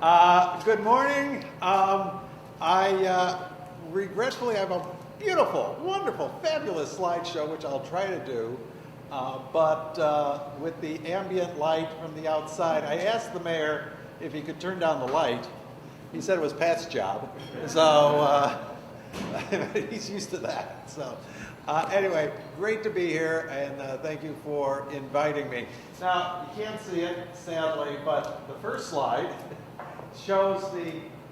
Good morning. I regretfully have a beautiful, wonderful, fabulous slideshow, which I'll try to do. But with the ambient light from the outside, I asked the mayor if he could turn down the light. He said it was Pat's job, so he's used to that. So anyway, great to be here, and thank you for inviting me. Now, you can't see it, sadly, but the first slide shows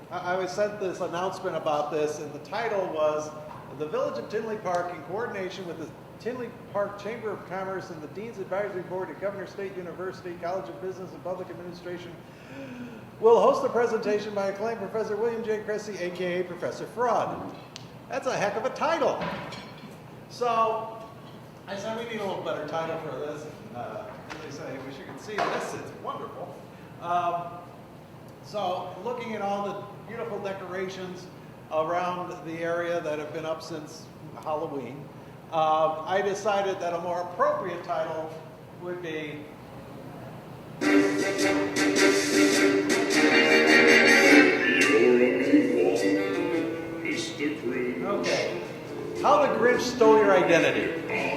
I was sent this announcement about this, and the title was, "The Village of Tinley Park, in coordination with the Tinley Park Chamber of Commerce and the Dean's Advisory Board at Governor State University College of Business and Public Administration, will host a presentation by acclaimed Professor William J. Kresse, a.k.a. Professor Fraud." That's a heck of a title. So I said, we need a little better title for this. And they said, I wish you could see this. It's wonderful. So looking at all the beautiful decorations around the area that have been up since Halloween, I decided that a more appropriate title would be Okay. How the Grinch Stole Your Identity.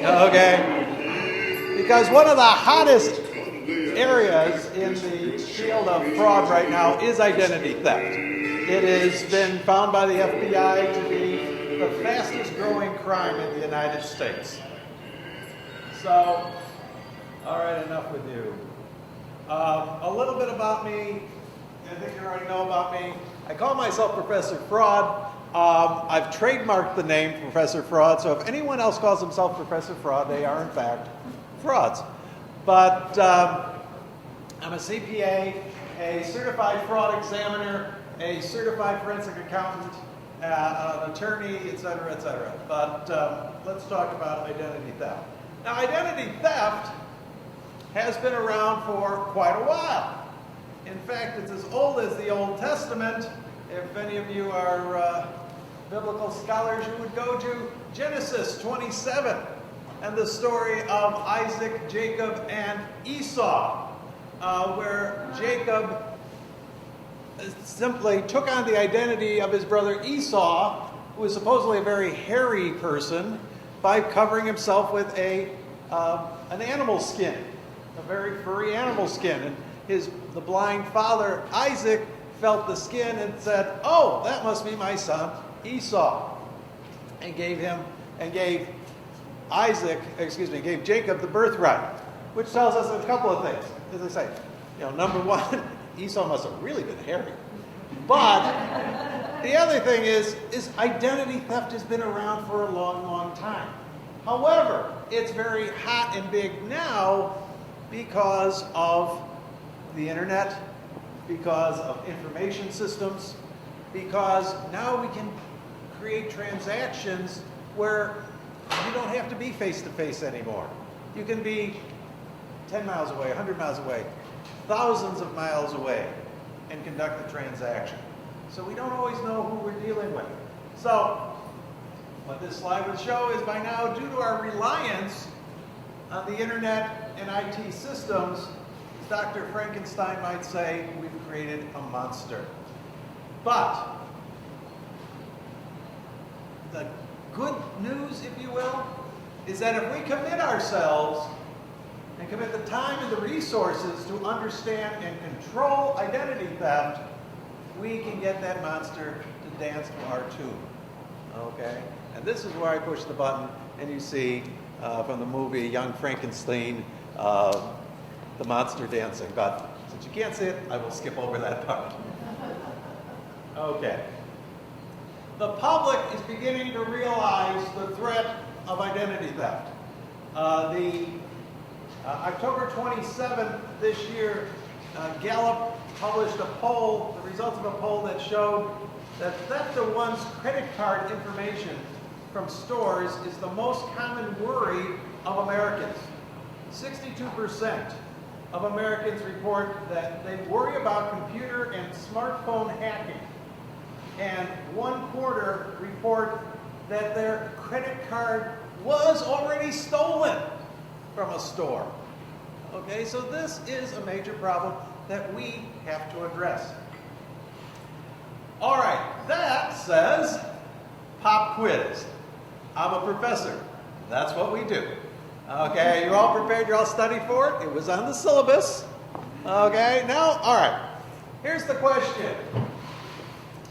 Okay? Because one of the hottest areas in the field of fraud right now is identity theft. It has been found by the FBI to be the fastest growing crime in the United States. So, all right, enough with you. A little bit about me. I think you already know about me. I call myself Professor Fraud. I've trademarked the name Professor Fraud, so if anyone else calls himself Professor Fraud, they are in fact frauds. But I'm a CPA, a certified fraud examiner, a certified forensic accountant, an attorney, etc., etc. But let's talk about identity theft. Now, identity theft has been around for quite a while. In fact, it's as old as the Old Testament. If any of you are biblical scholars, you would go to Genesis 27 and the story of Isaac, Jacob, and Esau, where Jacob simply took on the identity of his brother Esau, who was supposedly a very hairy person, by covering himself with an animal skin, a very furry animal skin. And the blind father, Isaac, felt the skin and said, "Oh, that must be my son Esau," and gave Jacob the birthright, which tells us a couple of things. As I say, number one, Esau must have really been hairy. But the other thing is identity theft has been around for a long, long time. However, it's very hot and big now because of the internet, because of information systems, because now we can create transactions where you don't have to be face-to-face anymore. You can be 10 miles away, 100 miles away, thousands of miles away, and conduct the transaction. So we don't always know who we're dealing with. So what this slide would show is, by now, due to our reliance on the internet and IT systems, Dr. Frankenstein might say, we've created a monster. But the good news, if you will, is that if we commit ourselves and commit the time and the resources to understand and control identity theft, we can get that monster to dance to our tune. Okay? And this is where I push the button, and you see from the movie Young Frankenstein, the monster dancing. But since you can't see it, I will skip over that part. Okay. The public is beginning to realize the threat of identity theft. October 27th this year, Gallup published a poll, the results of a poll that showed that theft of one's credit card information from stores is the most common worry of Americans. 62% of Americans report that they worry about computer and smartphone hacking. And 1/4 report that their credit card was already stolen from a store. Okay, so this is a major problem that we have to address. All right, that says pop quiz. I'm a professor. That's what we do. Okay, you're all prepared, you're all studied for it. It was on the syllabus. Okay, now, all right. Here's the question.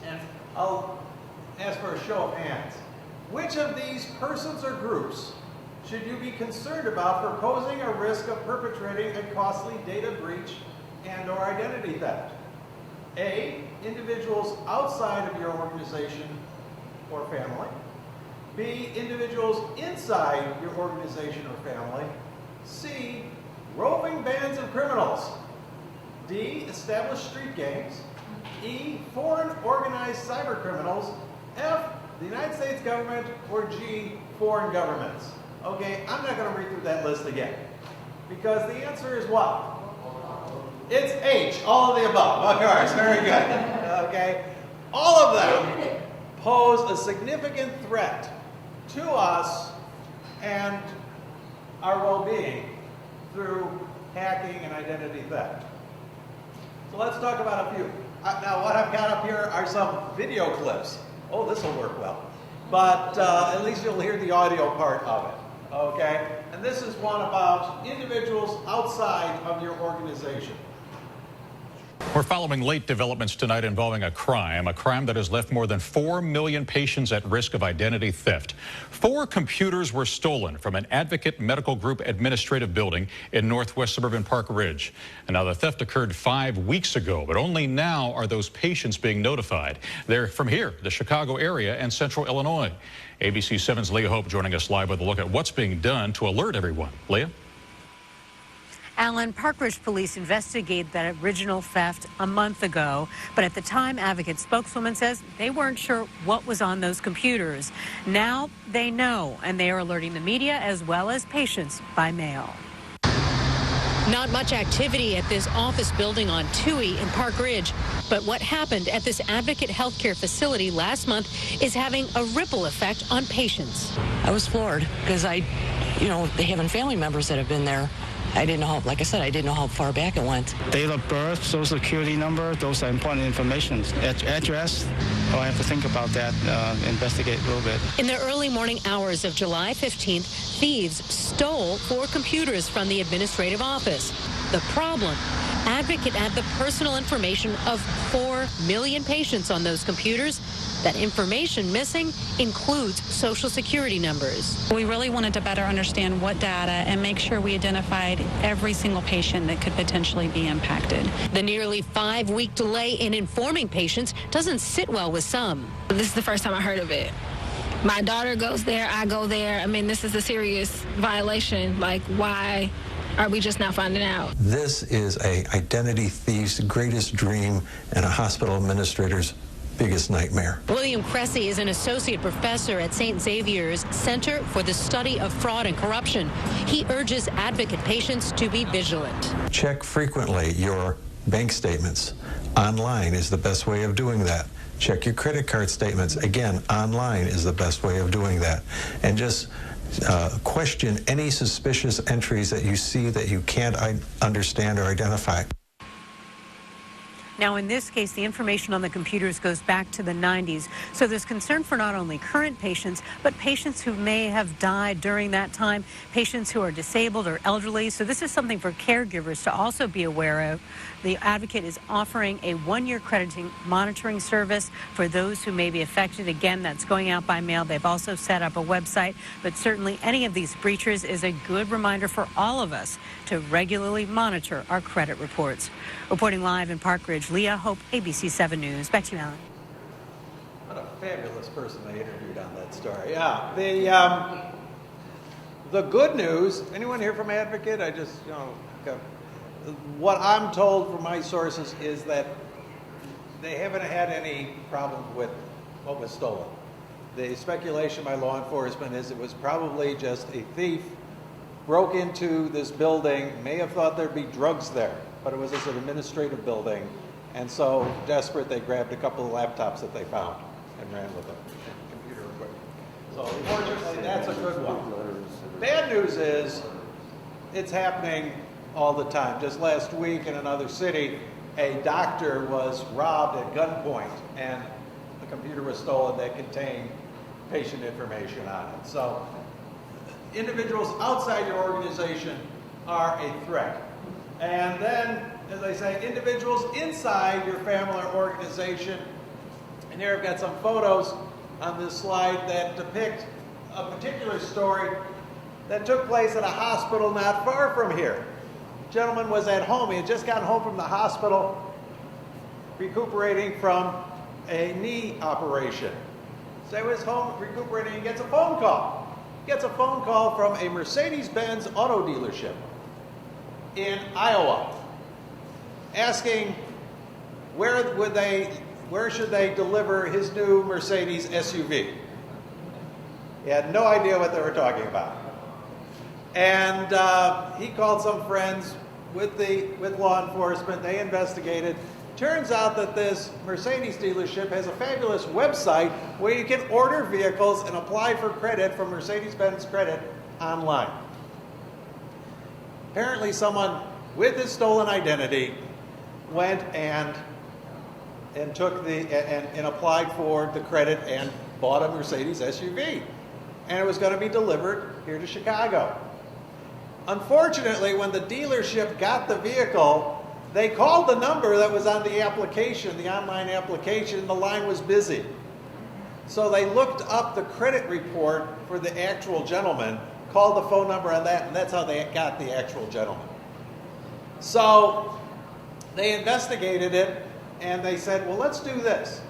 And I'll ask for a show of hands. Which of these persons or groups should you be concerned about for posing a risk of perpetrating a costly data breach and or identity theft? A, individuals outside of your organization or family. B, individuals inside your organization or family. C, roving bands of criminals. D, established street gangs. E, foreign organized cyber criminals. F, the United States government. Or G, foreign governments. Okay, I'm not going to read through that list again. Because the answer is what? It's H, all of the above. Of course, very good. Okay, all of them pose a significant threat to us and our well-being through hacking and identity theft. So let's talk about a few. Now what I've got up here are some video clips. Oh, this will work well. But at least you'll hear the audio part of it. Okay? And this is one about individuals outside of your organization. We're following late developments tonight involving a crime that has left more than 4 million patients at risk of identity theft. 4 computers were stolen from an Advocate Medical Group administrative building in northwest suburban Park Ridge. And now the theft occurred 5 weeks ago, but only now are those patients being notified. They're from here, the Chicago area and central Illinois. ABC 7's Leah Hope joining us live with a look at what's being done to alert everyone. Leah? Alan, Park Ridge police investigated that original theft a month ago, but at the time, Advocate spokeswoman says they weren't sure what was on those computers. Now they know, and they are alerting the media as well as patients by mail. Not much activity at this office building on Toohey in Park Ridge, but what happened at this Advocate healthcare facility last month is having a ripple effect on patients. I was floored because they have family members that have been there. I didn't know how, like I said, I didn't know how far back it went. Date of birth, social security number, those are important information. Address, I have to think about that, investigate a little bit. In the early morning hours of July 15th, thieves stole 4 computers from the administrative office. The problem, Advocate had the personal information of 4 million patients on those computers. That information missing includes social security numbers. We really wanted to better understand what data and make sure we identified every single patient that could potentially be impacted. The nearly 5-week delay in informing patients doesn't sit well with some. This is the first time I heard of it. My daughter goes there, I go there. I mean, this is a serious violation. Like, why are we just now finding out? This is an identity thief's greatest dream and a hospital administrator's biggest nightmare. William Kresse is an associate professor at St. Xavier's Center for the Study of Fraud and Corruption. He urges Advocate patients to be vigilant. Check frequently your bank statements. Online is the best way of doing that. Check your credit card statements. Again, online is the best way of doing that. And just question any suspicious entries that you see that you can't understand or identify. Now, in this case, the information on the computers goes back to the 90s. So there's concern for not only current patients, but patients who may have died during that time, patients who are disabled or elderly. So this is something for caregivers to also be aware of. The Advocate is offering a 1-year crediting monitoring service for those who may be affected. Again, that's going out by mail. They've also set up a website, but certainly any of these breaches is a good reminder for all of us to regularly monitor our credit reports. Reporting live in Park Ridge, Leah Hope, ABC 7 News. Back to you, Alan. What a fabulous person they interviewed on that story. Yeah, the good news, anyone here from Advocate? What I'm told from my sources is that they haven't had any problem with what was stolen. The speculation by law enforcement is it was probably just a thief broke into this building, may have thought there'd be drugs there, but it was an administrative building, and so desperate they grabbed a couple of laptops that they found and ran with them, and computer equipment. So fortunately, that's a good one. Bad news is it's happening all the time. Just last week in another city, a doctor was robbed at gunpoint, and computer was stolen that contained patient information on it. So individuals outside your organization are a threat. And then, as I say, individuals inside your family or organization. And here I've got some photos on this slide that depict a particular story that took place at a hospital not far from here. The gentleman was at home. He had just gotten home from the hospital, recuperating from a knee operation. So he was home recuperating and gets a phone call. He gets a phone call from a Mercedes-Benz auto dealership in Iowa, asking where should they deliver his new Mercedes SUV. He had no idea what they were talking about. And he called some friends with law enforcement. They investigated. Turns out that this Mercedes dealership has a fabulous website where you can order vehicles and apply for credit from Mercedes-Benz Credit online. Apparently someone with his stolen identity went and applied for the credit and bought a Mercedes SUV. And it was going to be delivered here to Chicago. Unfortunately, when the dealership got the vehicle, they called the number that was on the application, the online application, and the line was busy. So they looked up the credit report for the actual gentleman, called the phone number on that, and that's how they got the actual gentleman. So they investigated it, and they said, well, let's do this.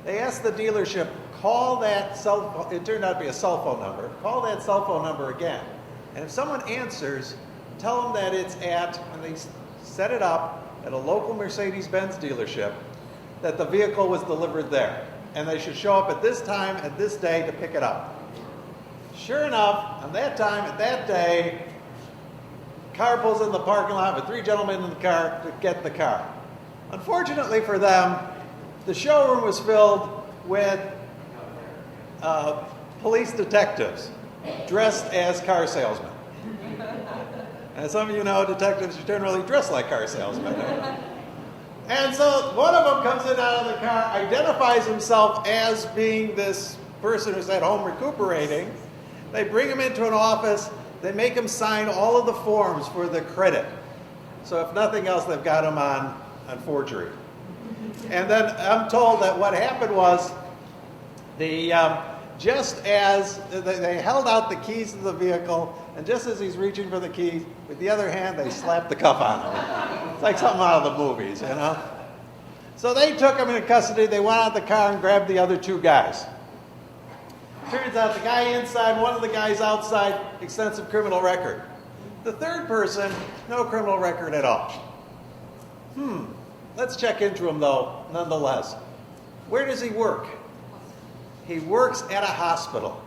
They asked the dealership, call that cell phone, it turned out to be a cell phone number, call that cell phone number again. And if someone answers, tell them that it's at, and they set it up at a local Mercedes-Benz dealership, that the vehicle was delivered there. And they should show up at this time, at this day, to pick it up. Sure enough, on that time, at that day, car pulls in the parking lot with 3 gentlemen in the car to get the car. Unfortunately for them, the showroom was filled with police detectives dressed as car salesmen. And some of you know detectives generally dress like car salesmen. And so one of them comes in out of the car, identifies himself as being this person who's at home recuperating. They bring him into an office. They make him sign all of the forms for the credit. So if nothing else, they've got him on forgery. And then I'm told that what happened was just as they held out the keys to the vehicle, and just as he's reaching for the keys, with the other hand, they slapped the cuff on him. It's like something out of the movies, you know? So they took him into custody. They went out the car and grabbed the other 2 guys. Turns out the guy inside, one of the guys outside, extensive criminal record. The third person, no criminal record at all. Let's check into him, though, nonetheless. Where does he work? He works at a hospital.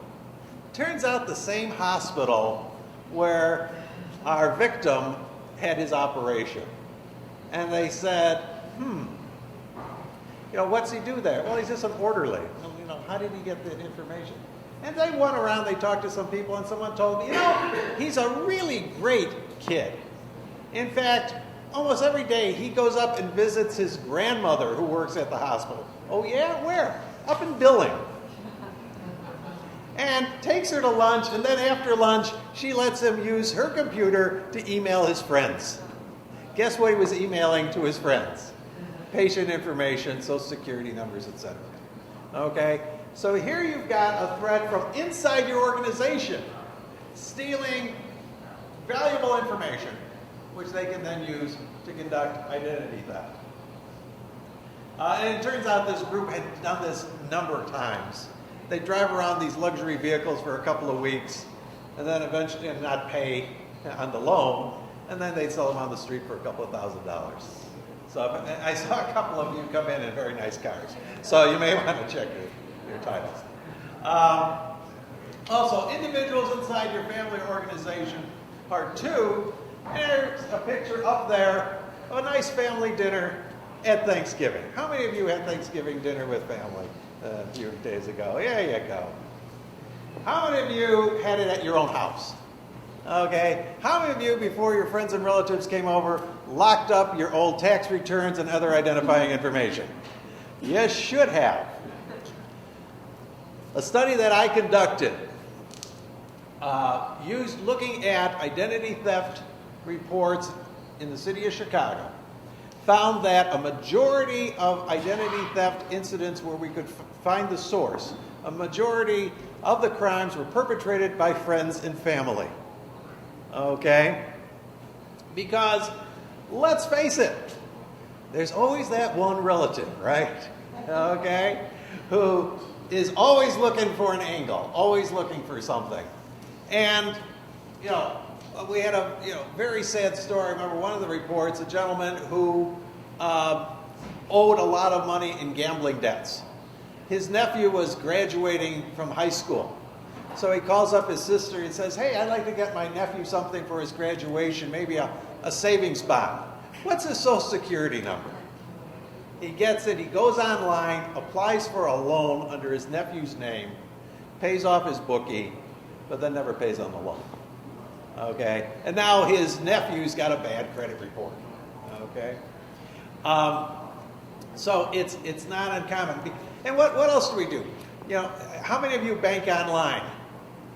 Turns out the same hospital where our victim had his operation. And they said, what's he do there? Well, he's just an orderly. Well, how did he get the information? And they went around, they talked to some people, and someone told me, he's a really great kid. In fact, almost every day he goes up and visits his grandmother who works at the hospital. Oh yeah? Where? Up in Billing. And takes her to lunch, and then after lunch, she lets him use her computer to email his friends. Guess what he was emailing to his friends? Patient information, social security numbers, etc. Okay? So here you've got a threat from inside your organization, stealing valuable information, which they can then use to conduct identity theft. And it turns out this group had done this a number of times. They drive around these luxury vehicles for a couple of weeks, and then eventually not pay on the loan, and then they'd sell them on the street for a couple of $1,000s. So I saw a couple of you come in very nice cars. So you may want to check your titles. Also, individuals inside your family organization, part 2, there's a picture up there of a nice family dinner at Thanksgiving. How many of you had Thanksgiving dinner with family a few days ago? There you go. How many of you had it at your own house? Okay. How many of you, before your friends and relatives came over, locked up your old tax returns and other identifying information? You should have. A study that I conducted looking at identity theft reports in the city of Chicago found that a majority of identity theft incidents where we could find the source, a majority of the crimes were perpetrated by friends and family. Okay? Because, let's face it, there's always that one relative, right? Okay? Who is always looking for an angle, always looking for something. And, you know, we had a very sad story. I remember one of the reports, a gentleman who owed a lot of money in gambling debts. His nephew was graduating from high school. So he calls up his sister and says, hey, I'd like to get my nephew something for his graduation, maybe a savings bond. What's his social security number? He gets it, he goes online, applies for a loan under his nephew's name, pays off his bookie, but then never pays on the loan. Okay? And now his nephew's got a bad credit report. Okay? So it's not uncommon. And what else do we do? You know, how many of you bank online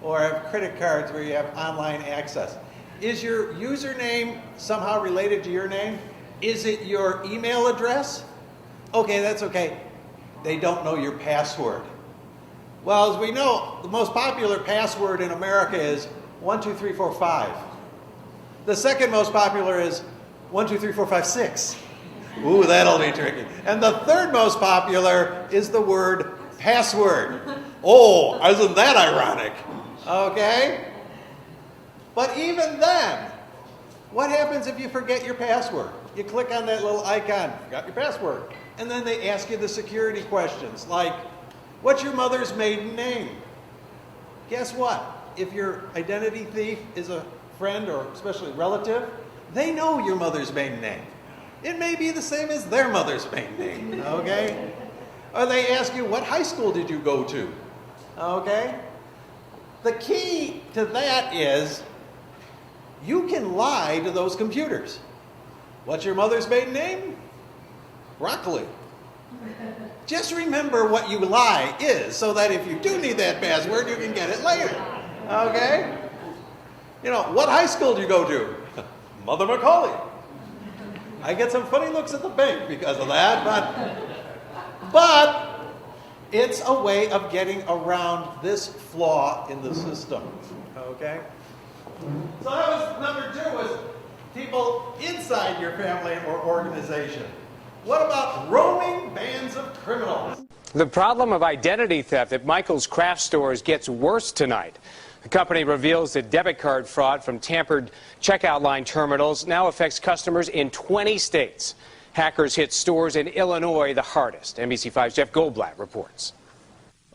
or have credit cards where you have online access? Is your username somehow related to your name? Is it your email address? Okay, that's okay. They don't know your password. Well, as we know, the most popular password in America is 12345. The second most popular is 123456. Ooh, that'll be tricky. And the third most popular is the word password. Oh, isn't that ironic? Okay? But even then, what happens if you forget your password? You click on that little icon, forgot your password. And then they ask you the security questions like, what's your mother's maiden name? Guess what? If your identity thief is a friend or especially relative, they know your mother's maiden name. It may be the same as their mother's maiden name, okay? Or they ask you, what high school did you go to? Okay? The key to that is you can lie to those computers. What's your mother's maiden name? Broccoli. Just remember what you lie is so that if you do need that password, you can get it later. Okay? You know, what high school do you go to? Mother Macaulay. I get some funny looks at the bank because of that, but it's a way of getting around this flaw in the system. Okay? So that was number 2, was people inside your family or organization. What about roaming bands of criminals? The problem of identity theft at Michael's craft stores gets worse tonight. The company reveals that debit card fraud from tampered checkout line terminals now affects customers in 20 states. Hackers hit stores in Illinois the hardest. NBC5's Jeff Goldblatt reports.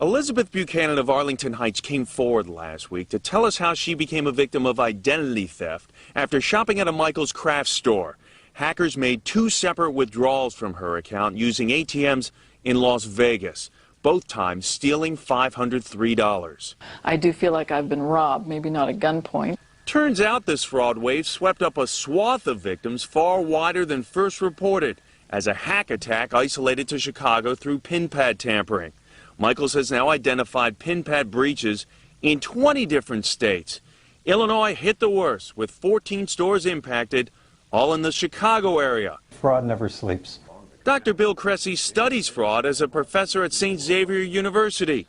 Elizabeth Buchanan of Arlington Heights came forward last week to tell us how she became a victim of identity theft after shopping at a Michael's craft store. Hackers made 2 separate withdrawals from her account using ATMs in Las Vegas, both times stealing $503. I do feel like I've been robbed, maybe not at gunpoint. Turns out this fraud wave swept up a swath of victims far wider than first reported, as a hack attack isolated to Chicago through pin pad tampering. Michaels has now identified pin pad breaches in 20 different states. Illinois hit the worst, with 14 stores impacted, all in the Chicago area. Fraud never sleeps. Dr. Bill Kresse studies fraud as a professor at St. Xavier University.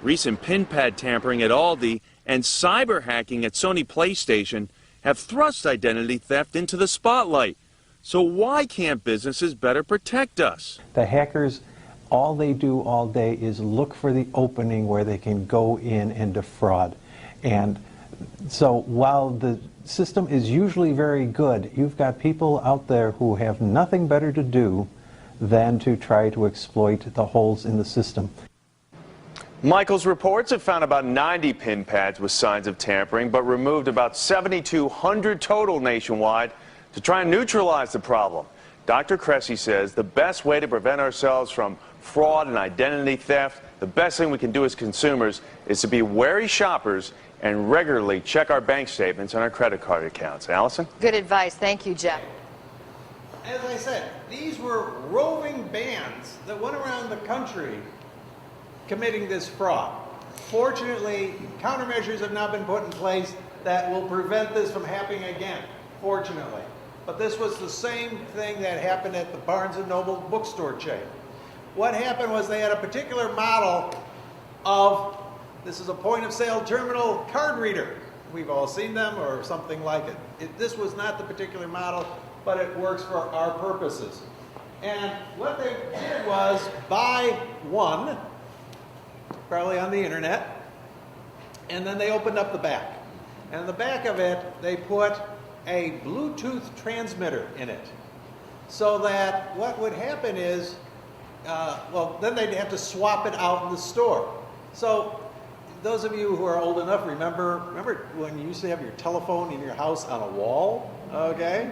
Recent pin pad tampering at Aldi and cyber hacking at Sony PlayStation have thrust identity theft into the spotlight. So why can't businesses better protect us? The hackers, all they do all day is look for the opening where they can go in and defraud. And so while the system is usually very good, you've got people out there who have nothing better to do than to try to exploit the holes in the system. Michael's reports have found about 90 pin pads with signs of tampering, but removed about 7,200 total nationwide to try and neutralize the problem. Dr. Kresse says the best way to prevent ourselves from fraud and identity theft, the best thing we can do as consumers is to be wary shoppers and regularly check our bank statements and our credit card accounts. Allison? Good advice. Thank you, Jeff. As I said, these were roving bands that went around the country committing this fraud. Fortunately, countermeasures have now been put in place that will prevent this from happening again, fortunately. But this was the same thing that happened at the Barnes & Noble bookstore chain. What happened was they had a particular model of, this is a point-of-sale terminal card reader. We've all seen them or something like it. This was not the particular model, but it works for our purposes. And what they did was buy one, probably on the internet, and then they opened up the back. And in the back of it, they put a Bluetooth transmitter in it. So that what would happen is, well, then they'd have to swap it out in the store. So those of you who are old enough, remember when you used to have your telephone in your house on a wall? Okay?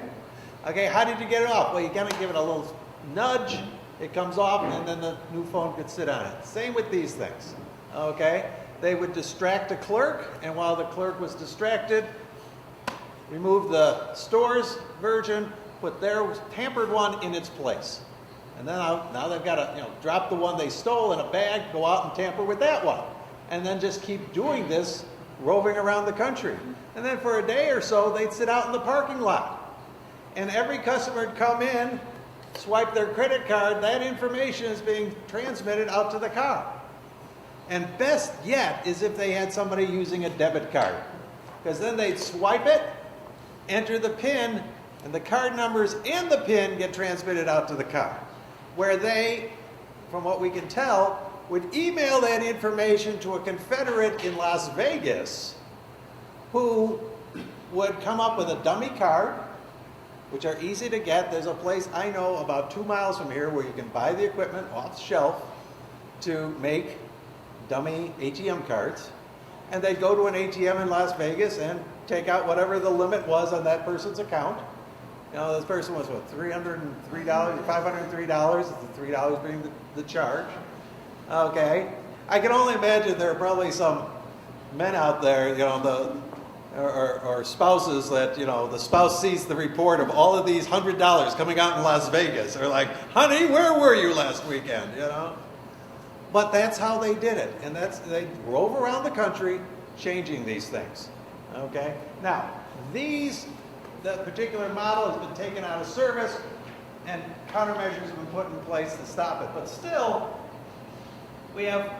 Okay, how did you get it off? Well, you gotta give it a little nudge, it comes off, and then the new phone could sit on it. Same with these things. Okay? They would distract a clerk, and while the clerk was distracted, remove the store's version, put their tampered one in its place. And then now they've got to drop the one they stole in a bag, go out and tamper with that one. And then just keep doing this, roving around the country. And then for a day or so, they'd sit out in the parking lot. And every customer would come in, swipe their credit card, that information is being transmitted out to the car. And best yet is if they had somebody using a debit card. Because then they'd swipe it, enter the PIN, and the card numbers in the PIN get transmitted out to the car. Where they, from what we can tell, would email that information to a confederate in Las Vegas who would come up with a dummy card, which are easy to get. There's a place I know about 2 miles from here where you can buy the equipment off the shelf to make dummy ATM cards. And they'd go to an ATM in Las Vegas and take out whatever the limit was on that person's account. This person was, what, $303, $503, the $3 being the charge. Okay. I can only imagine there are probably some men out there, or spouses that, the spouse sees the report of all of these $100 coming out in Las Vegas. They're like, honey, where were you last weekend, But that's how they did it. And they drove around the country changing these things. Okay? Now, that particular model has been taken out of service and countermeasures have been put in place to stop it. But still, we have,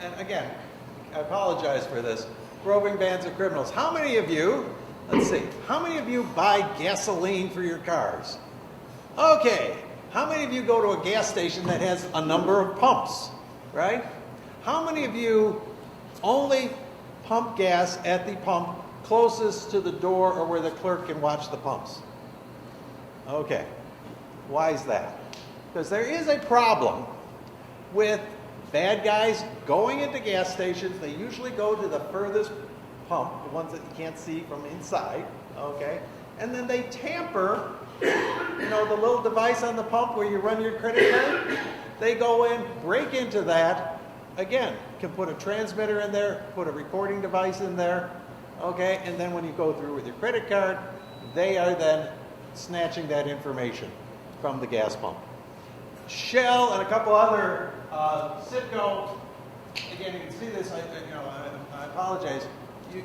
and again, I apologize for this, roving bands of criminals. How many of you, let's see, how many of you buy gasoline for your cars? Okay. How many of you go to a gas station that has a number of pumps, right? How many of you only pump gas at the pump closest to the door or where the clerk can watch the pumps? Okay. Why is that? Because there is a problem with bad guys going into gas stations. They usually go to the furthest pump, the ones that you can't see from inside, okay? And then they tamper, the little device on the pump where you run your credit card. They go in, break into that. Again, can put a transmitter in there, put a recording device in there, okay? And then when you go through with your credit card, they are then snatching that information from the gas pump. Shell and a couple other Citgo, again, you can see this, I apologize.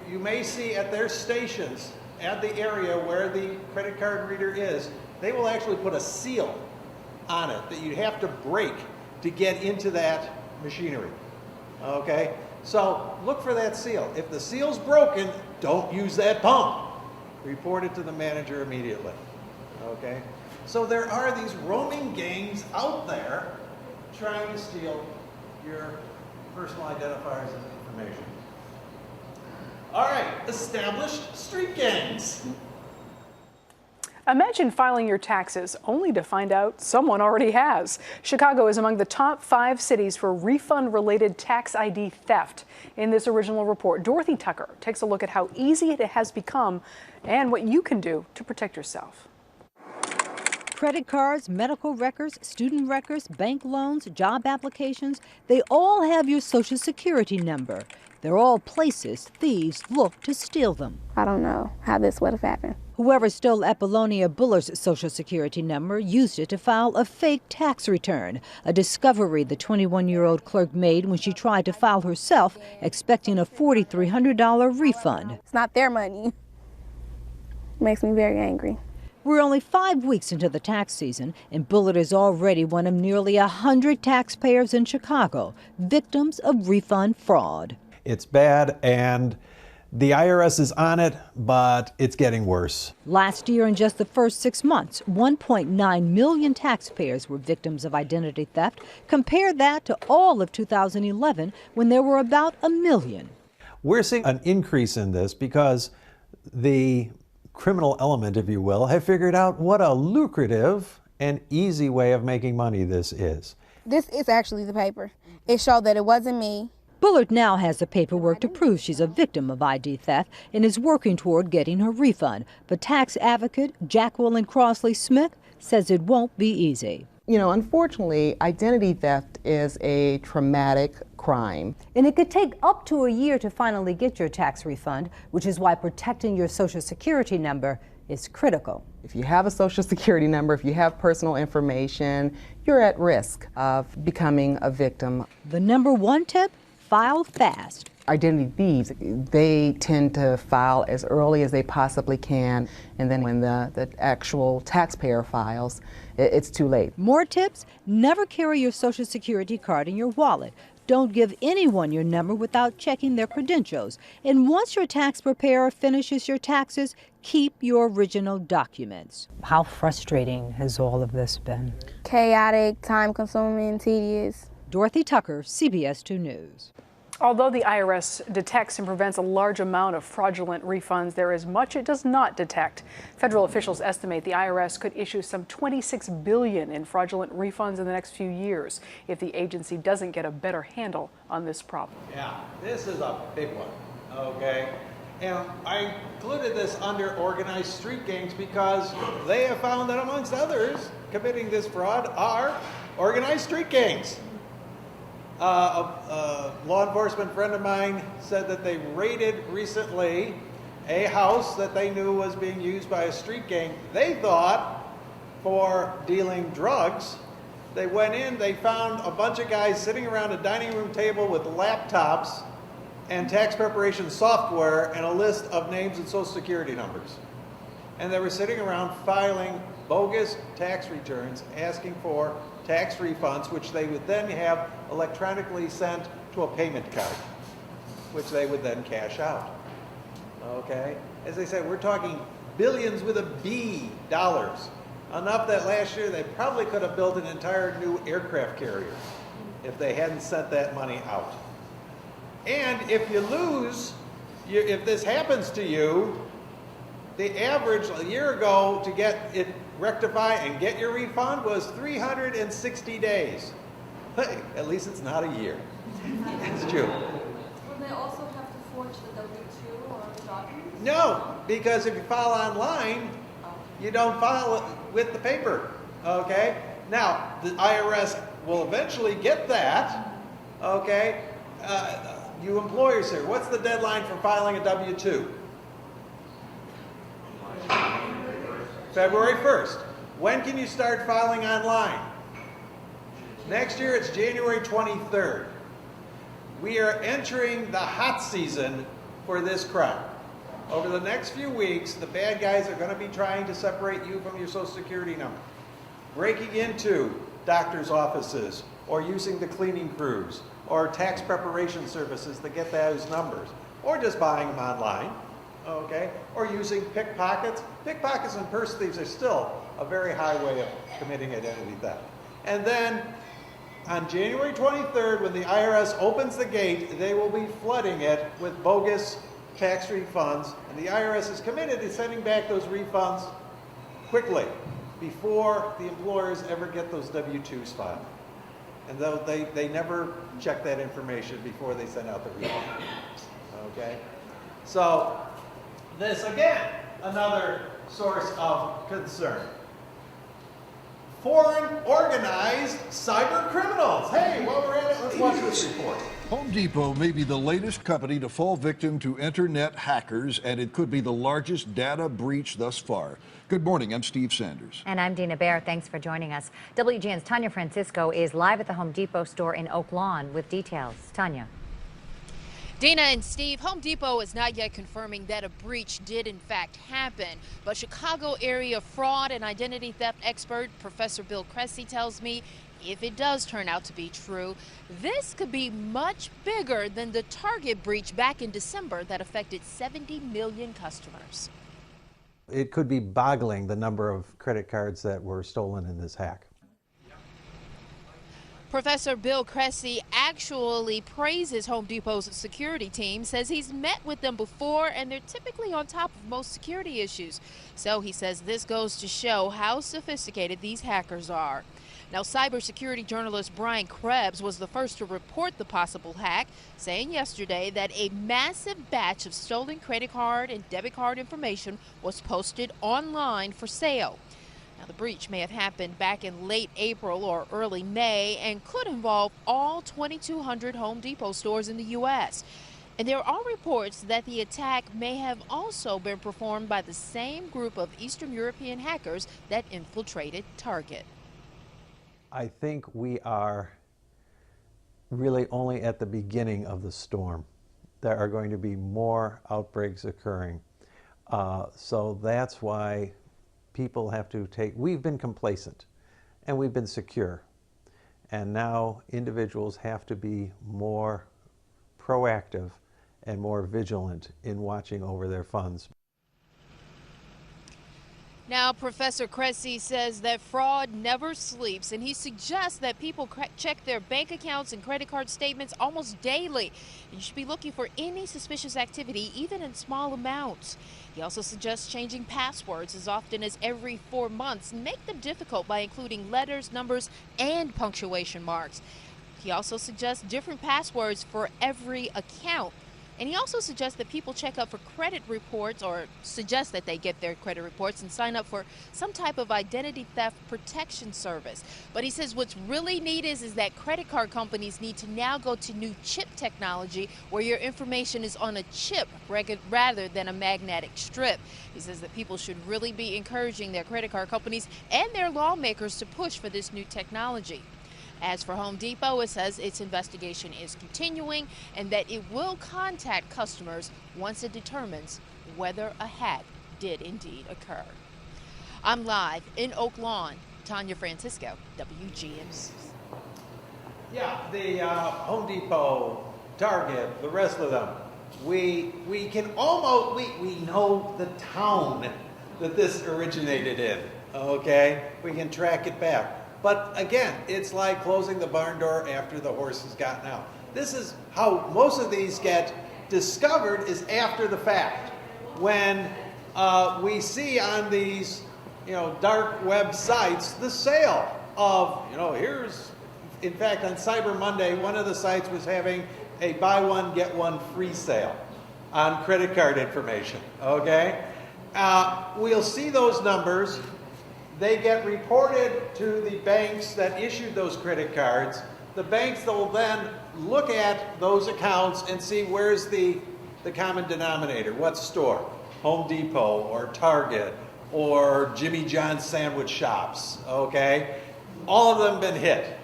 You may see at their stations, at the area where the credit card reader is, they will actually put a seal on it that you have to break to get into that machinery. Okay? So look for that seal. If the seal's broken, don't use that pump. Report it to the manager immediately. Okay? So there are these roaming gangs out there trying to steal your personal identifiers and information. All right, established street gangs. Imagine filing your taxes only to find out someone already has. Chicago is among the top 5 cities for refund-related tax ID theft. In this original report, Dorothy Tucker takes a look at how easy it has become and what you can do to protect yourself. Credit cards, medical records, student records, bank loans, job applications, they all have your Social Security number. They're all places thieves look to steal them. I don't know how this would have happened. Whoever stole Apollonia Buller's Social Security number used it to file a fake tax return, a discovery the 21-year-old clerk made when she tried to file herself, expecting a $4,300 refund. It's not their money. It makes me very angry. We're only 5 weeks into the tax season, and Bullard is already one of nearly 100 taxpayers in Chicago, victims of refund fraud. It's bad, and the IRS is on it, but it's getting worse. Last year, in just the first 6 months, 1.9 million taxpayers were victims of identity theft. Compare that to all of 2011, when there were about 1 million. We're seeing an increase in this because the criminal element, if you will, have figured out what a lucrative and easy way of making money this is. This is actually the paper. It showed that it wasn't me. Bullard now has the paperwork to prove she's a victim of ID theft and is working toward getting her refund. But tax advocate Jacqueline Crossley Smith says it won't be easy. You know, unfortunately, identity theft is a traumatic crime. And it could take up to a year to finally get your tax refund, which is why protecting your Social Security number is critical. If you have a Social Security number, if you have personal information, you're at risk of becoming a victim. The number one tip? File fast. Identity thieves, they tend to file as early as they possibly can, and then when the actual taxpayer files, it's too late. More tips? Never carry your Social Security card in your wallet. Don't give anyone your number without checking their credentials. And once your tax preparer finishes your taxes, keep your original documents. How frustrating has all of this been? Chaotic, time-consuming, tedious. Dorothy Tucker, CBS 2 News. Although the IRS detects and prevents a large amount of fraudulent refunds, there is much it does not detect. Federal officials estimate the IRS could issue some $26 billion in fraudulent refunds in the next few years if the agency doesn't get a better handle on this problem. Yeah, this is a big one, okay? And I included this under organized street gangs because they have found that amongst others committing this fraud are organized street gangs. A law enforcement friend of mine said that they raided recently a house that they knew was being used by a street gang. They thought for dealing drugs. They went in, they found a bunch of guys sitting around a dining room table with laptops and tax preparation software and a list of names and Social Security numbers. And they were sitting around filing bogus tax returns asking for tax refunds, which they would then have electronically sent to a payment card, which they would then cash out. Okay? As I said, we're talking billions with a B dollars. Enough that last year they probably could have built an entire new aircraft carrier if they hadn't sent that money out. And if you lose, if this happens to you, the average a year ago to get it rectify and get your refund was 360 days. Hey, at least it's not a year. It's true. Will they also have to forge the W-2 or documents? No, because if you file online, you don't file it with the paper. Okay? Now, the IRS will eventually get that. Okay? You employers here, what's the deadline for filing a W-2? February 1st. When can you start filing online? Next year it's January 23rd. We are entering the hot season for this crime. Over the next few weeks, the bad guys are going to be trying to separate you from your Social Security number, breaking into doctors' offices, or using the cleaning crews, or tax preparation services to get those numbers, or just buying them online. Okay, or using pickpockets. Pickpockets and purse thieves are still a very high way of committing identity theft. And then on January 23rd, when the IRS opens the gate, they will be flooding it with bogus tax refunds. And the IRS is committed to sending back those refunds quickly before the employers ever get those W-2s filed. And though they never check that information before they send out the refund. Okay, so this, again, another source of concern. foreign organized cyber criminals. Hey, while we're at it, let's watch this report. Home Depot may be the latest company to fall victim to internet hackers, and it could be the largest data breach thus far. Good morning, I'm Steve Sanders. And I'm Dina Bair. Thanks for joining us. WGN's Tanya Francisco is live at the Home Depot store in Oak Lawn with details. Tanya. Dina and Steve, Home Depot is not yet confirming that a breach did in fact happen, but Chicago area fraud and identity theft expert Professor Bill Kresse tells me if it does turn out to be true, this could be much bigger than the Target breach back in December that affected 70 million customers. It could be boggling the number of credit cards that were stolen in this hack. Professor Bill Kresse actually praises Home Depot's security team, says he's met with them before and they're typically on top of most security issues. So he says this goes to show how sophisticated these hackers are. Now, cybersecurity journalist Brian Krebs was the first to report the possible hack, saying yesterday that a massive batch of stolen credit card and debit card information was posted online for sale. Now, the breach may have happened back in late April or early May and could involve all 2,200 Home Depot stores in the U.S. And there are reports that the attack may have also been performed by the same group of Eastern European hackers that infiltrated Target. I think we are really only at the beginning of the storm. There are going to be more outbreaks occurring. So that's why people have to we've been complacent and we've been secure. And now individuals have to be more proactive and more vigilant in watching over their funds. Now, Professor Kresse says that fraud never sleeps, and he suggests that people check their bank accounts and credit card statements almost daily. And you should be looking for any suspicious activity, even in small amounts. He also suggests changing passwords as often as every 4 months. Make them difficult by including letters, numbers, and punctuation marks. He also suggests different passwords for every account. And he also suggests that people check up for credit reports, or suggest that they get their credit reports and sign up for some type of identity theft protection service. But he says what's really neat is that credit card companies need to now go to new chip technology where your information is on a chip rather than a magnetic strip. He says that people should really be encouraging their credit card companies and their lawmakers to push for this new technology. As for Home Depot, it says its investigation is continuing and that it will contact customers once it determines whether a hack did indeed occur. I'm live in Oak Lawn. Tanya Francisco, WGN. Yeah, the Home Depot, Target, the rest of them, we can almost, we know the town that this originated in, okay? We can track it back. But again, it's like closing the barn door after the horse has gotten out. This is how most of these get discovered, is after the fact. When we see on these, dark web sites, the sale of, here's, in fact, on Cyber Monday, one of the sites was having a buy one, get one free sale on credit card information, okay? We'll see those numbers. They get reported to the banks that issued those credit cards. The banks will then look at those accounts and see where's the common denominator. What store? Home Depot or Target or Jimmy John's sandwich shops, okay? All of them been hit.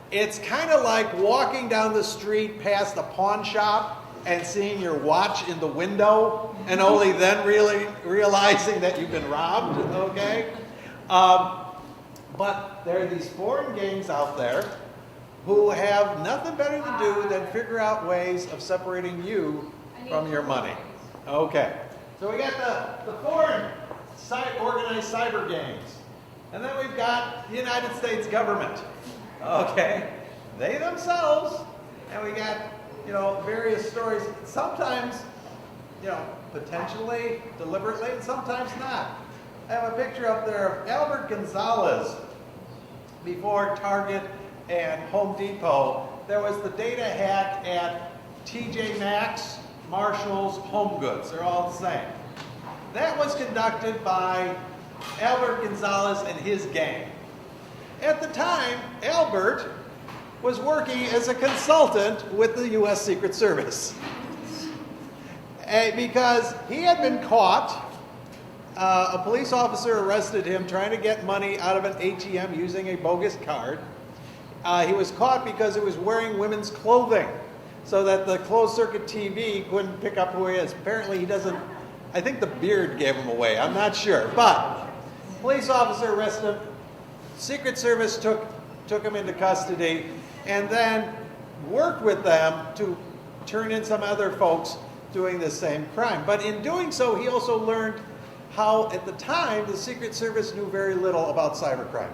It's kind of like walking down the street past a pawn shop and seeing your watch in the window and only then really realizing that you've been robbed, okay? But there are these foreign gangs out there who have nothing better to do than figure out ways of separating you from your money. Okay, so we got the foreign organized cyber gangs. And then we've got the United States government. Okay, they themselves, and we got, various stories, sometimes, potentially, deliberately, and sometimes not. I have a picture up there of Albert Gonzalez before Target and Home Depot. There was the data hack at TJ Maxx, Marshall's, Home Goods. They're all the same. That was conducted by Albert Gonzalez and his gang. At the time, Albert was working as a consultant with the U.S. Secret Service. Because he had been caught, a police officer arrested him trying to get money out of an ATM using a bogus card. He was caught because he was wearing women's clothing so that the closed-circuit TV couldn't pick up who he is. Apparently he doesn't, I think the beard gave him away, I'm not sure. But police officer arrested him, Secret Service took him into custody and then worked with them to turn in some other folks doing the same crime. But in doing so, he also learned how, at the time, the Secret Service knew very little about cybercrime.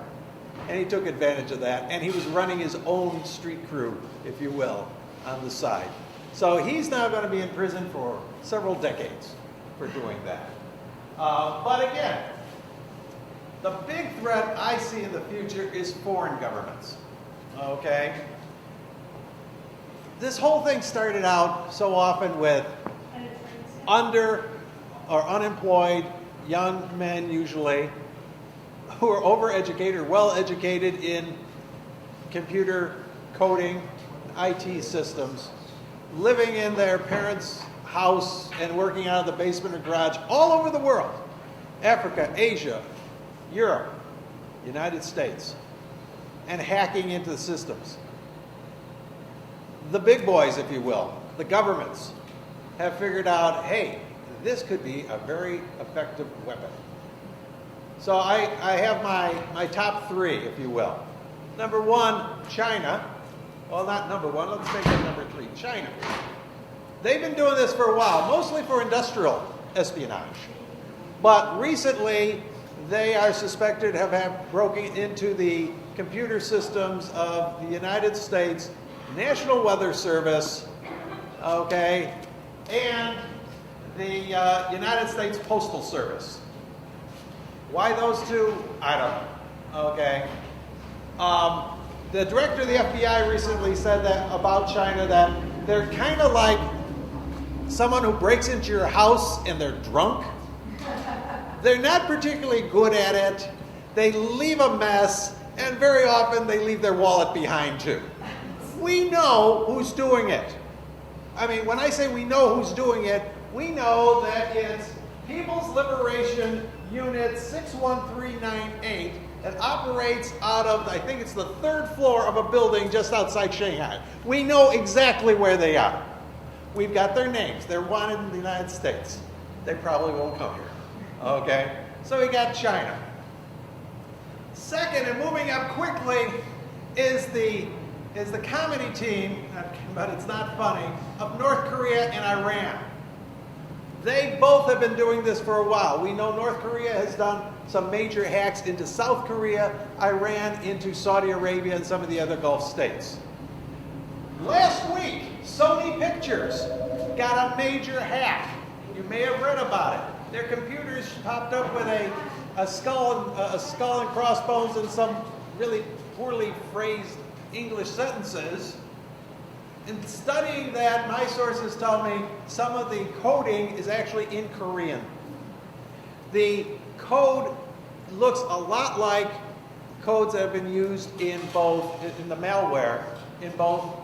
And he took advantage of that, and he was running his own street crew, if you will, on the side. So he's now going to be in prison for several decades for doing that. But again, the big threat I see in the future is foreign governments, okay? This whole thing started out so often with under or unemployed young men usually who are overeducated or well-educated in computer coding, IT systems, living in their parents' house and working out of the basement or garage all over the world. Africa, Asia, Europe, United States, and hacking into the systems. The big boys, if you will, the governments, have figured out, hey, this could be a very effective weapon. So I have my top three, if you will. Number one, China. Well, not number one, let's make it number three, China. They've been doing this for a while, mostly for industrial espionage. But recently, they are suspected of have broken into the computer systems of the United States National Weather Service, okay, and the United States Postal Service. Why those two? I don't know, okay. The director of the FBI recently said that about China that they're kind of like someone who breaks into your house and they're drunk. They're not particularly good at it. They leave a mess, and very often they leave their wallet behind too. We know who's doing it. I mean, when I say we know who's doing it, we know that it's People's Liberation Unit 61398 that operates out of, I think it's the third floor of a building just outside Shanghai. We know exactly where they are. We've got their names. They're wanted in the United States. They probably won't come here. Okay? So we got China. Second, and moving up quickly, is the comedy team, but it's not funny, of North Korea and Iran. They both have been doing this for a while. We know North Korea has done some major hacks into South Korea, Iran into Saudi Arabia, and some of the other Gulf states. Last week, Sony Pictures got a major hack. You may have read about it. Their computers popped up with a skull and crossbones and some really poorly phrased English sentences. In studying that, my sources tell me some of the coding is actually in Korean. The code looks a lot like codes that have been used in the malware, in both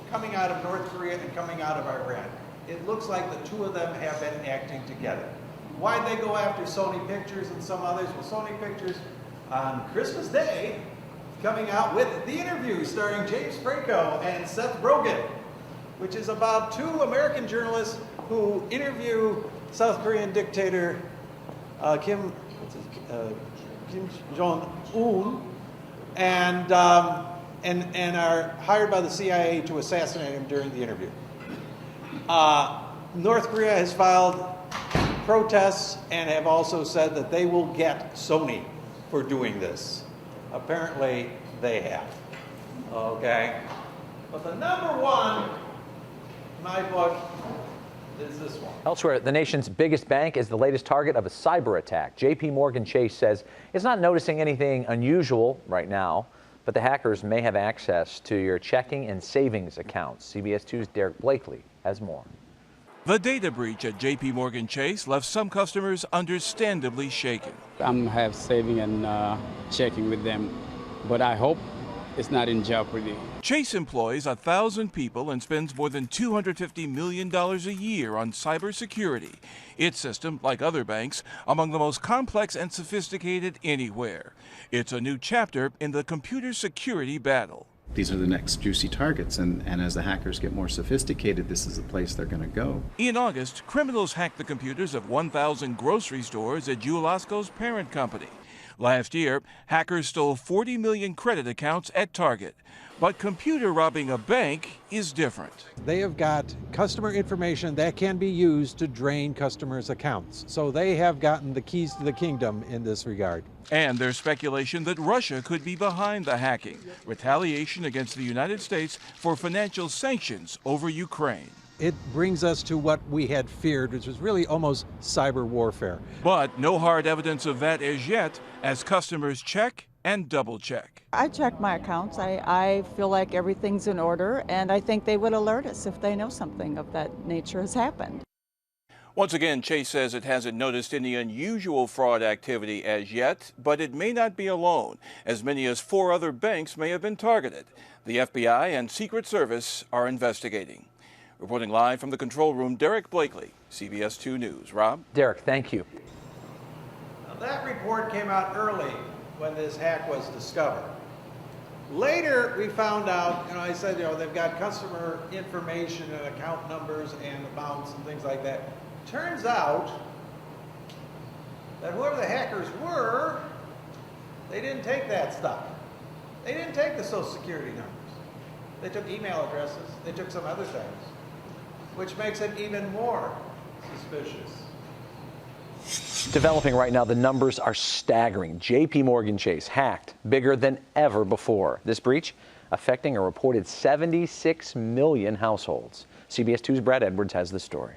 coming out of North Korea and coming out of Iran. It looks like the two of them have been acting together. Why'd they go after Sony Pictures and some others? Well, Sony Pictures, on Christmas Day, coming out with The Interview, starring James Franco and Seth Rogen, which is about two American journalists who interview South Korean dictator Kim Jong-un, and are hired by the CIA to assassinate him during the interview. North Korea has filed protests and have also said that they will get Sony for doing this. Apparently, they have. Okay? But the number one, in my book, is this one. Elsewhere, the nation's biggest bank is the latest target of a cyber attack. JP Chase says it's not noticing anything unusual right now, but the hackers may have access to your checking and savings accounts. CBS 2's Derek Blakely has more. The data breach at JP Chase left some customers understandably shaken. I have saving and checking with them. but I hope it's not in jeopardy. Chase employs 1,000 people and spends more than $250 million a year on cybersecurity. Its system, like other banks, among the most complex and sophisticated anywhere. It's a new chapter in the computer security battle. These are the next juicy targets, and as the hackers get more sophisticated, this is the place they're going to go. In August, criminals hacked the computers of 1,000 grocery stores at Jewel-Osco's parent company. Last year, hackers stole 40 million credit accounts at Target. But computer robbing a bank is different. They have got customer information that can be used to drain customers' accounts. So they have gotten the keys to the kingdom in this regard. And there's speculation that Russia could be behind the hacking, retaliation against the United States for financial sanctions over Ukraine. It brings us to what we had feared, which was really almost cyber warfare. But no hard evidence of that as yet, as customers check and double check. I check my accounts. I feel like everything's in order, and I think they would alert us if they know something of that nature has happened. Once again, Chase says it hasn't noticed any unusual fraud activity as yet, but it may not be alone. As many as 4 other banks may have been targeted. The FBI and Secret Service are investigating. Reporting live from the control room, Derek Blakely, CBS 2 News. Rob? Derek, thank you. Now, that report came out early when this hack was discovered. Later, we found out, I said, they've got customer information and account numbers and amounts and things like that. Turns out that whoever the hackers were, they didn't take that stuff. They didn't take the Social Security numbers. They took email addresses. They took some other things, which makes it even more suspicious. Developing right now, the numbers are staggering. JP Chase hacked bigger than ever before. This breach affecting a reported 76 million households. CBS 2's Brad Edwards has the story.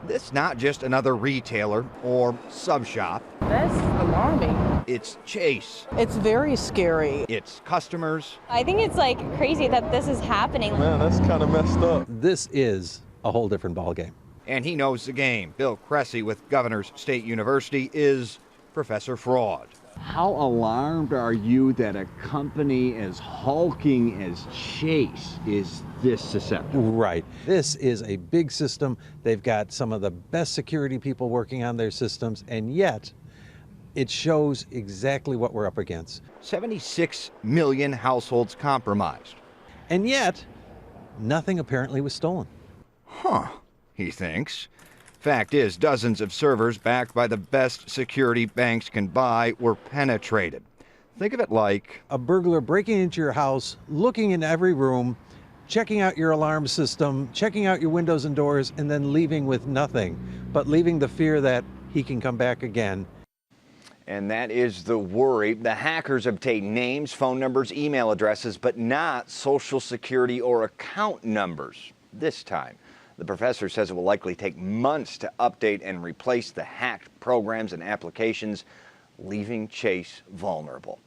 This not just another retailer or sub shop. That's alarming. It's Chase. It's very scary. It's customers. I think it's crazy that this is happening. Man, that's kind of messed up. This is a whole different ballgame. And he knows the game. Bill Kresse with Governors State University is Professor Fraud. How alarmed are you that a company as hulking as Chase is this susceptible? Right. This is a big system. They've got some of the best security people working on their systems, and yet it shows exactly what we're up against. 76 million households compromised. And yet, nothing apparently was stolen. Huh, he thinks. Fact is, dozens of servers backed by the best security banks can buy were penetrated. Think of it like a burglar breaking into your house, looking in every room, checking out your alarm system, checking out your windows and doors, and then leaving with nothing, but leaving the fear that he can come back again. And that is the worry. The hackers obtain names, phone numbers, email addresses, but not social security or account numbers this time. The professor says it will likely take months to update and replace the hacked programs and applications, leaving Chase vulnerable.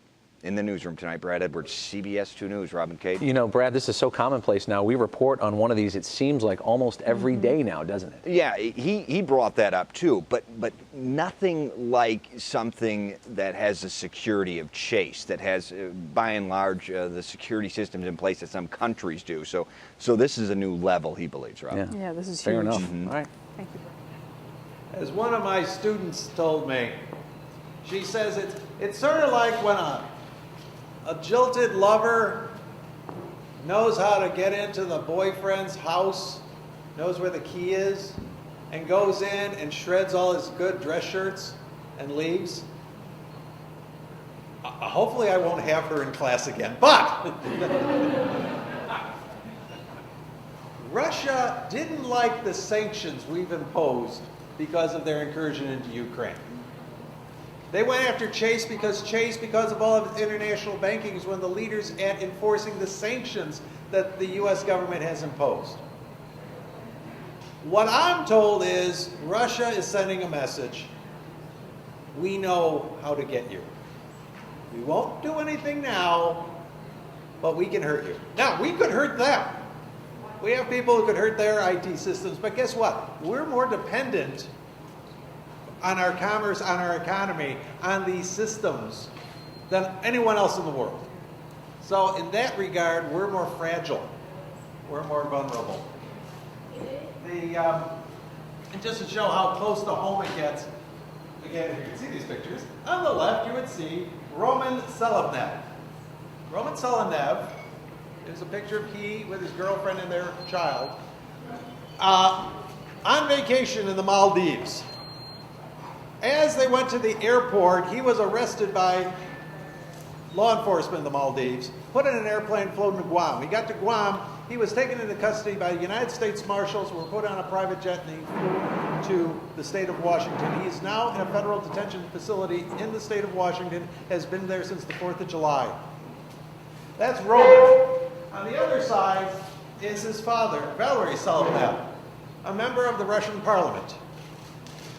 In the newsroom tonight, Brad Edwards, CBS 2 News. Robin Cade. Brad, this is so commonplace now. We report on one of these, it seems like almost every day now, doesn't it? Yeah, he brought that up too, but nothing like something that has the security of Chase, that has, by and large, the security systems in place that some countries do. So this is a new level, he believes, Rob. Yeah, this is fair huge. enough. Mm-hmm. All right. Thank you. As one of my students told me, she says it's sort of like when a jilted lover knows how to get into the boyfriend's house, knows where the key is, and goes in and shreds all his good dress shirts and leaves. Hopefully I won't have her in class again, but Russia didn't like the sanctions we've imposed because of their incursion into Ukraine. They went after Chase, because of all of its international banking, is one of the leaders at enforcing the sanctions that the U.S. government has imposed. What I'm told is Russia is sending a message. We know how to get you. We won't do anything now, but we can hurt you. Now, we could hurt them. We have people who could hurt their IT systems, but guess what? We're more dependent on our commerce, on our economy, on these systems than anyone else in the world. So in that regard, we're more fragile. We're more vulnerable. And just to show how close to home it gets, again, if you can see these pictures, on the left you would see Roman Selovnev. Roman Selovnev is a picture of he with his girlfriend and their child on vacation in the Maldives. As they went to the airport, he was arrested by law enforcement in the Maldives, put in an airplane, flown to Guam. He got to Guam, he was taken into custody by United States Marshals, were put on a private jet, and he flew to the state of Washington. He is now in a federal detention facility in the state of Washington, has been there since the 4th of July. That's Roman. On the other side is his father, Valery Selovnev, a member of the Russian parliament.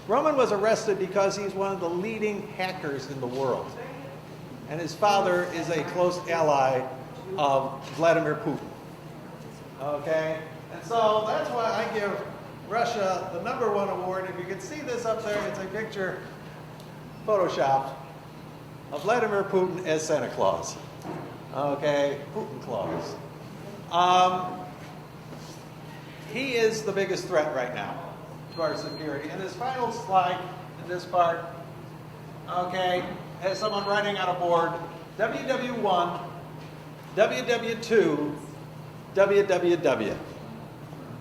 Roman was arrested because he's one of the leading hackers in the world. And his father is a close ally of Vladimir Putin. Okay? And so that's why I give Russia the #1 award. If you can see this up there, it's a picture photoshopped of Vladimir Putin as Santa Claus. Okay? Putin Claus. He is the biggest threat right now to our security. And this final slide in this part, okay, has someone writing on a board, WW1, WW2, WWW.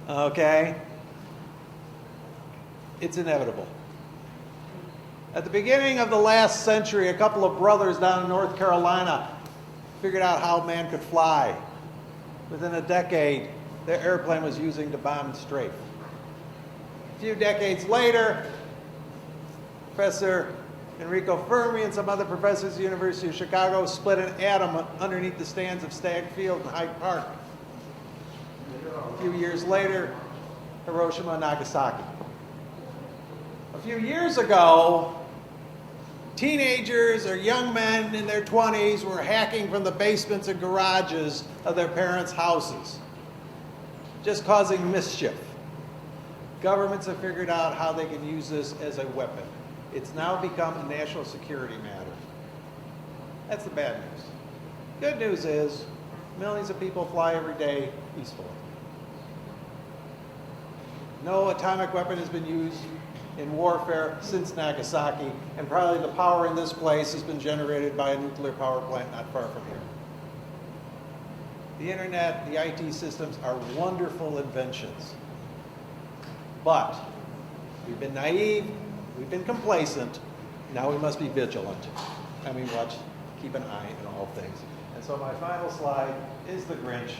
Okay? It's inevitable. At the beginning of the last century, a couple of brothers down in North Carolina figured out how man could fly. Within a decade, their airplane was using to bomb and strafe. A few decades later, Professor Enrico Fermi and some other professors at the University of Chicago split an atom underneath the stands of Stagg Field in Hyde Park. A few years later, Hiroshima and Nagasaki. A few years ago, teenagers or young men in their 20s were hacking from the basements and garages of their parents' houses, just causing mischief. Governments have figured out how they can use this as a weapon. It's now become a national security matter. That's the bad news. Good news is millions of people fly every day peacefully. No atomic weapon has been used in warfare since Nagasaki, and probably the power in this place has been generated by a nuclear power plant not far from here. The internet, the IT systems are wonderful inventions. But we've been naive, we've been complacent, now we must be vigilant. And we must keep an eye on all things. And so my final slide is the Grinch,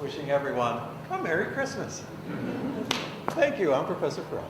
wishing everyone a Merry Christmas. Thank you, I'm Professor Kresse.